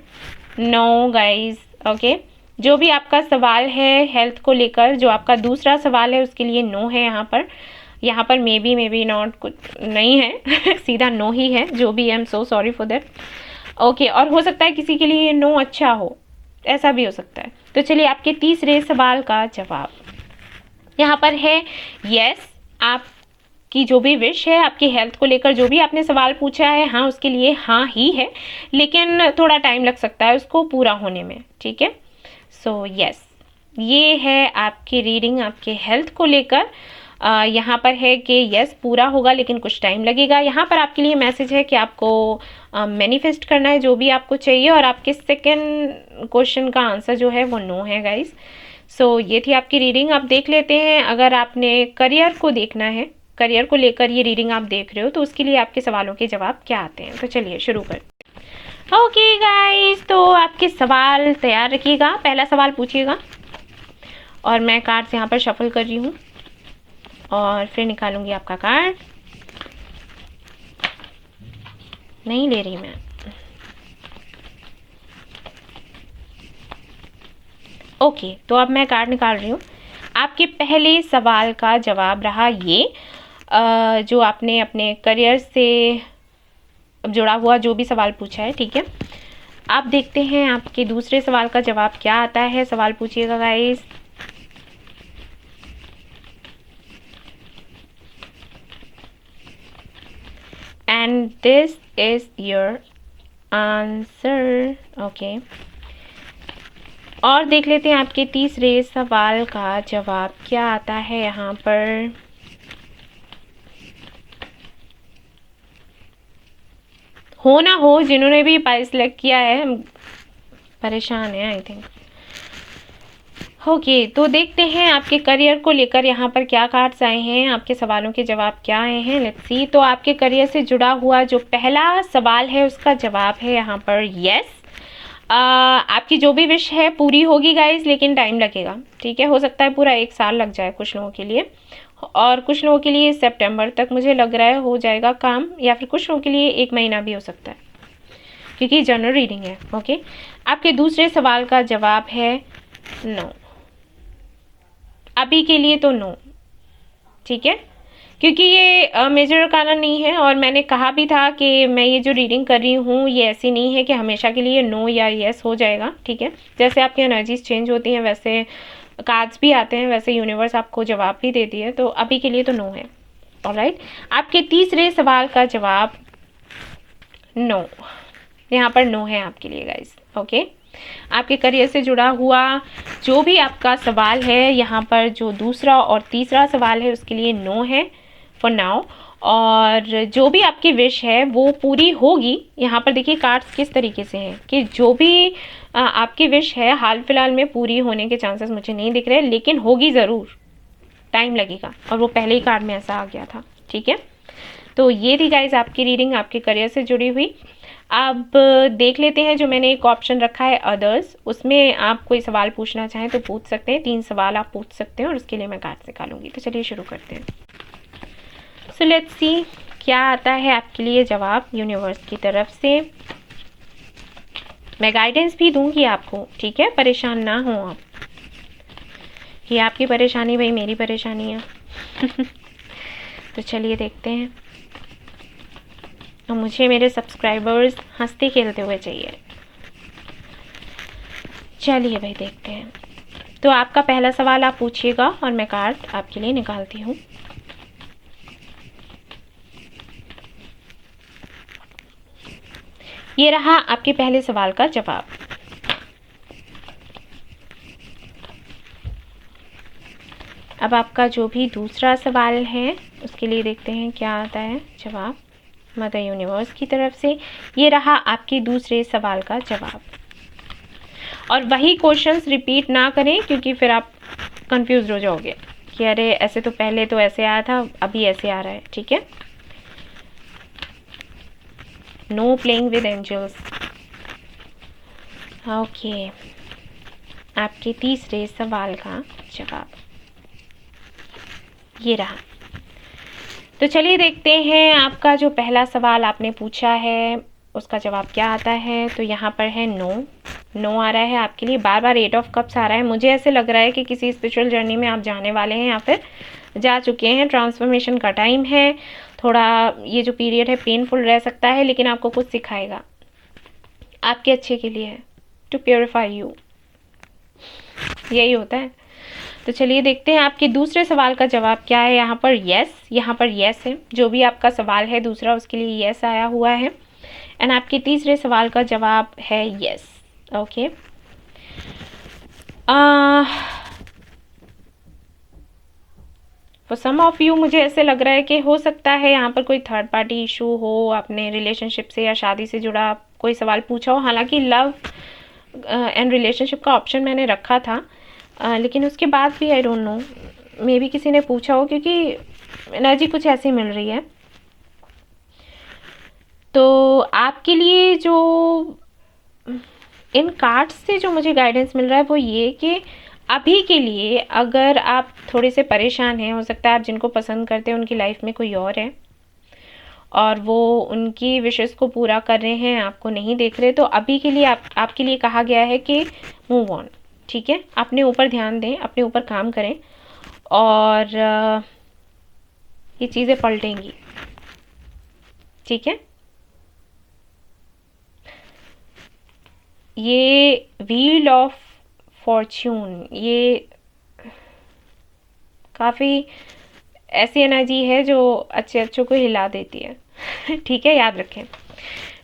नो गाइज। ओके जो भी आपका सवाल है हेल्थ को लेकर, जो आपका दूसरा सवाल है उसके लिए नो है यहाँ पर मे बी नॉट कुछ नहीं है सीधा नो ही है, जो भी, I am so sorry for that. Okay और हो सकता है किसी के लिए नो अच्छा हो, ऐसा भी हो सकता है। तो चलिए आपके तीसरे सवाल का जवाब यहाँ पर है यस। आपकी जो भी विश है आपकी हेल्थ को लेकर, जो भी आपने सवाल पूछा है, हाँ उसके लिए हाँ ही है, लेकिन थोड़ा टाइम लग सकता है उसको पूरा होने में, ठीक है। सो यस ये है आपकी रीडिंग आपके हेल्थ को लेकर। यहाँ पर है कि यस पूरा होगा लेकिन कुछ टाइम लगेगा। यहाँ पर आपके लिए मैसेज है कि आपको मैनिफेस्ट करना है जो भी आपको चाहिए, और आपके सेकंड क्वेश्चन का आंसर जो है वो नो है गाइस। सो ये थी आपकी रीडिंग। आप देख लेते हैं, अगर आपने करियर को देखना है, करियर को लेकर ये रीडिंग आप देख रहे हो, तो उसके लिए आपके सवालों के जवाब क्या आते हैं। तो चलिए शुरू करते। ओके गाइस, तो आपके सवाल तैयार रखिएगा, पहला सवाल पूछिएगा, और मैं कार्ड्स यहाँ पर शफल कर रही हूँ और फिर निकालूंगी आपका कार्ड। नहीं ले रही मैं। ओके तो अब मैं कार्ड निकाल रही हूँ। आपके पहले सवाल का जवाब रहा ये, जो आपने अपने करियर से जुड़ा हुआ जो भी सवाल पूछा है, ठीक है। आप देखते हैं आपके दूसरे सवाल का जवाब क्या आता है। सवाल पूछिएगा guys. And this is your answer. Okay. और देख लेते हैं आपके तीसरे सवाल का जवाब क्या आता है यहाँ पर। हो ना हो, जिन्होंने भी पाई सिलेक्ट किया है परेशान है आई थिंक। ओके तो देखते हैं आपके करियर को लेकर यहाँ पर क्या कार्ड्स आए हैं, आपके सवालों के जवाब क्या आए हैं। Let's see. तो आपके करियर से जुड़ा हुआ जो पहला सवाल है उसका जवाब है यहाँ पर यस। आपकी जो भी विश है पूरी होगी गाइज, लेकिन टाइम लगेगा। ठीक है, हो सकता है पूरा 1 साल लग जाए कुछ लोगों के लिए, और कुछ लोगों के लिए सितंबर तक मुझे लग रहा है हो जाएगा काम, या फिर कुछ लोगों के लिए 1 महीना भी हो सकता है, क्योंकि जनरल रीडिंग है। ओके, आपके दूसरे सवाल का जवाब है नो। अभी के लिए तो नो, ठीक है, क्योंकि ये मेजर अरकाना नहीं है, और मैंने कहा भी था कि मैं ये जो रीडिंग कर रही हूँ ये ऐसी नहीं है कि हमेशा के लिए नो या यस हो जाएगा। ठीक है, जैसे आपकी एनर्जीज चेंज होती हैं वैसे कार्ड्स भी आते हैं, वैसे यूनिवर्स आपको जवाब भी देती है। तो अभी के लिए तो नो है। ऑलराइट, आपके तीसरे सवाल का जवाब नो, यहाँ पर नो है आपके लिए गाइस। ओके, आपके करियर से जुड़ा हुआ जो भी आपका सवाल है, यहाँ पर जो दूसरा और तीसरा सवाल है उसके लिए नो है फॉर नाउ। और जो भी आपकी विश है वो पूरी होगी। यहाँ पर देखिए कार्ड्स किस तरीके से हैं कि जो भी आपकी विश है हाल फिलहाल में पूरी होने के चांसेस मुझे नहीं दिख रहे, लेकिन होगी ज़रूर, टाइम लगेगा। और वो पहले ही कार्ड में ऐसा आ गया था। ठीक है, तो ये थी गाइज आपकी रीडिंग आपके करियर से जुड़ी हुई। अब देख लेते हैं जो मैंने एक ऑप्शन रखा है अदर्स, उसमें आप कोई सवाल पूछना चाहें तो पूछ सकते हैं। 3 सवाल आप पूछ सकते हैं और उसके लिए मैं कार्ड निकालूंगी। तो चलिए शुरू करते हैं। सो लेट्स सी क्या आता है आपके लिए जवाब यूनिवर्स की तरफ से। मैं गाइडेंस भी दूंगी आपको, ठीक है, परेशान ना हो आप। ये आपकी परेशानी भाई मेरी परेशानी है। तो चलिए देखते हैं। और मुझे मेरे सब्सक्राइबर्स हंसते खेलते हुए चाहिए। चलिए भाई देखते हैं। तो आपका पहला सवाल आप पूछिएगा और मैं कार्ड आपके लिए निकालती हूँ। ये रहा आपके पहले सवाल का जवाब। अब आपका जो भी दूसरा सवाल है उसके लिए देखते हैं क्या आता है जवाब मदर यूनिवर्स की तरफ से। ये रहा आपके दूसरे सवाल का जवाब। और वही क्वेश्चंस रिपीट ना करें, क्योंकि फिर आप कंफ्यूज हो जाओगे कि अरे ऐसे तो पहले तो ऐसे आया था, अभी ऐसे आ रहा है। ठीक है, no playing with angels. Okay, आपके तीसरे सवाल का जवाब ये रहा। तो चलिए देखते हैं आपका जो पहला सवाल आपने पूछा है उसका जवाब क्या आता है। तो यहाँ पर है नो, नो आ रहा है आपके लिए। बार बार 8 ऑफ कप्स आ रहा है। मुझे ऐसे लग रहा है कि किसी स्पिरिचुअल जर्नी में आप जाने वाले हैं या फिर जा चुके हैं। ट्रांसफॉर्मेशन का टाइम है। थोड़ा ये जो पीरियड है पेनफुल रह सकता है, लेकिन आपको कुछ सिखाएगा, आपके अच्छे के लिए है, टू प्योरीफाई यू, यही होता है। तो चलिए देखते हैं आपके दूसरे सवाल का जवाब क्या है। यहाँ पर यस, यहाँ पर यस है। जो भी आपका सवाल है दूसरा उसके लिए यस आया हुआ है। एंड आपके तीसरे सवाल का जवाब है yes. Okay, for some of you मुझे ऐसे लग रहा है कि हो सकता है यहाँ पर कोई थर्ड पार्टी इशू हो, अपने रिलेशनशिप से या शादी से जुड़ा कोई सवाल पूछा हो। हालांकि लव एंड रिलेशनशिप का ऑप्शन मैंने रखा था, लेकिन उसके बाद भी I don't know, may be किसी ने पूछा हो, क्योंकि एनर्जी कुछ ऐसी मिल रही है। तो आपके लिए जो इन कार्ड्स से जो मुझे गाइडेंस मिल रहा है वो ये कि अभी के लिए अगर आप थोड़े से परेशान हैं, हो सकता है आप जिनको पसंद करते हैं उनकी लाइफ में कोई और है और वो उनकी विशेस को पूरा कर रहे हैं, आपको नहीं देख रहे, तो अभी के लिए आपके लिए कहा गया है कि मूव ऑन। ठीक है, अपने ऊपर ध्यान दें, अपने ऊपर काम करें, और ये चीज़ें पलटेंगी। ठीक है, ये व्हील ऑफ फॉर्च्यून, ये काफ़ी ऐसी एनर्जी है जो अच्छे को हिला देती है। ठीक है, याद रखें।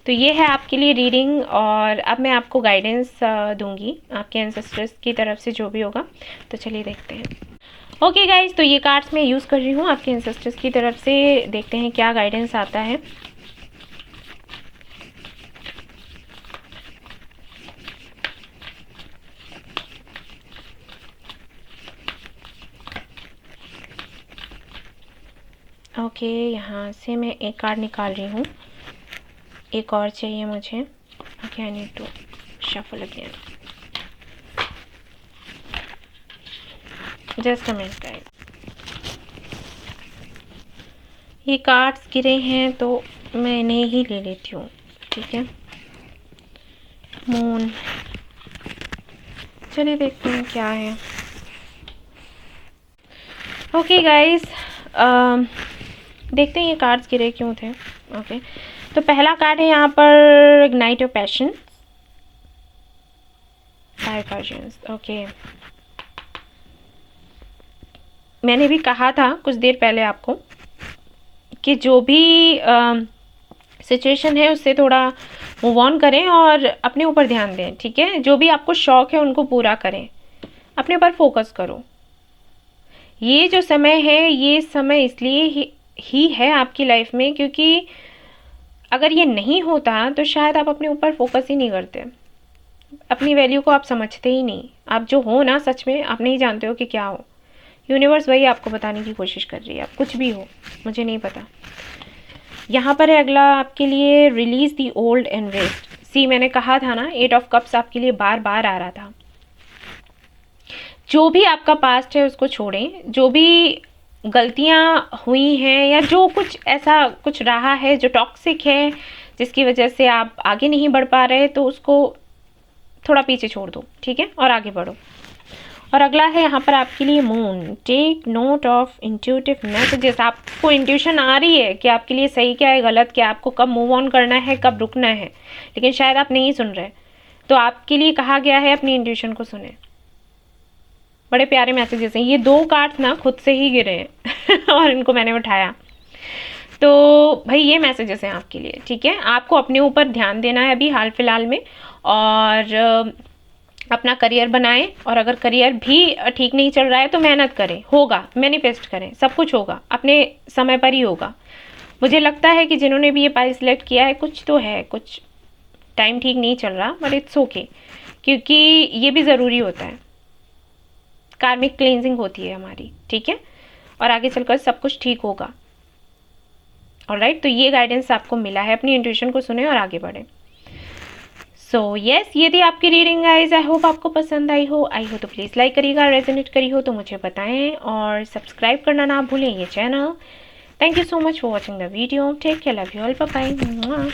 तो ये है आपके लिए रीडिंग, और अब मैं आपको गाइडेंस दूंगी आपके एंसेस्टर्स की तरफ से जो भी होगा। तो चलिए देखते हैं। ओके गाइज, तो ये कार्ड्स मैं यूज़ कर रही हूँ आपके एंसेस्टर्स की तरफ से। देखते हैं क्या गाइडेंस आता है। ओके, यहाँ से मैं एक कार्ड निकाल रही हूँ, एक और चाहिए मुझे। Okay, I need to shuffle again, just a minute guys. ये कार्ड्स गिरे हैं तो मैं इन्हें ही ले लेती हूँ, ठीक है। मून, चलिए देखते हैं क्या है। ओके गाइस, देखते हैं ये कार्ड्स गिरे क्यों थे। ओके, तो पहला कार्ड है यहाँ पर ignite your passion, 5 versions. Okay, मैंने भी कहा था कुछ देर पहले आपको कि जो भी सिचुएशन है उससे थोड़ा मूव ऑन करें और अपने ऊपर ध्यान दें, ठीक है। जो भी आपको शौक है उनको पूरा करें, अपने ऊपर फोकस करो। ये जो समय है, ये समय इसलिए ही है आपकी लाइफ में क्योंकि अगर ये नहीं होता तो शायद आप अपने ऊपर फोकस ही नहीं करते, अपनी वैल्यू को आप समझते ही नहीं। आप जो हो ना, सच में आप नहीं जानते हो कि क्या हो। यूनिवर्स वही आपको बताने की कोशिश कर रही है, आप कुछ भी हो, मुझे नहीं पता। यहाँ पर है अगला आपके लिए, release the old and rest. See, मैंने कहा था ना, 8 ऑफ कप्स आपके लिए बार बार आ रहा था। जो भी आपका पास्ट है उसको छोड़ें, जो भी गलतियाँ हुई हैं या जो कुछ ऐसा कुछ रहा है जो टॉक्सिक है जिसकी वजह से आप आगे नहीं बढ़ पा रहे, तो उसको थोड़ा पीछे छोड़ दो, ठीक है, और आगे बढ़ो। और अगला है यहाँ पर आपके लिए moon, take note of intuitive messages. आपको इंट्यूशन आ रही है कि आपके लिए सही क्या है, गलत क्या है, आपको कब मूव ऑन करना है, कब रुकना है, लेकिन शायद आप नहीं सुन रहे। तो आपके लिए कहा गया है अपनी इंट्यूशन को सुने। बड़े प्यारे मैसेजेस हैं। ये 2 कार्ड्स ना खुद से ही गिरे हैं और इनको मैंने उठाया। तो भाई ये मैसेजेस हैं आपके लिए, ठीक है। आपको अपने ऊपर ध्यान देना है अभी हाल फिलहाल में, और अपना करियर बनाएं। और अगर करियर भी ठीक नहीं चल रहा है तो मेहनत करें, होगा, मैनिफेस्ट करें, सब कुछ होगा, अपने समय पर ही होगा। मुझे लगता है कि जिन्होंने भी ये पाई सिलेक्ट किया है, कुछ तो है, कुछ टाइम ठीक नहीं चल रहा, बट इट्स ओके, क्योंकि ये भी ज़रूरी होता है। कार्मिक क्लींजिंग होती है हमारी, ठीक है, और आगे चलकर सब कुछ ठीक होगा। ऑलराइट, तो ये गाइडेंस आपको मिला है, अपनी इंट्यूशन को सुने और आगे बढ़े। सो यस, ये थी आपकी रीडिंग गाइज। आई होप आपको पसंद आई हो तो प्लीज़ लाइक करिएगा, रेजोनेट करी हो तो मुझे बताएं, और सब्सक्राइब करना ना भूलें ये channel. Thank you so much for watching the video. Take care, love you all, bye bye.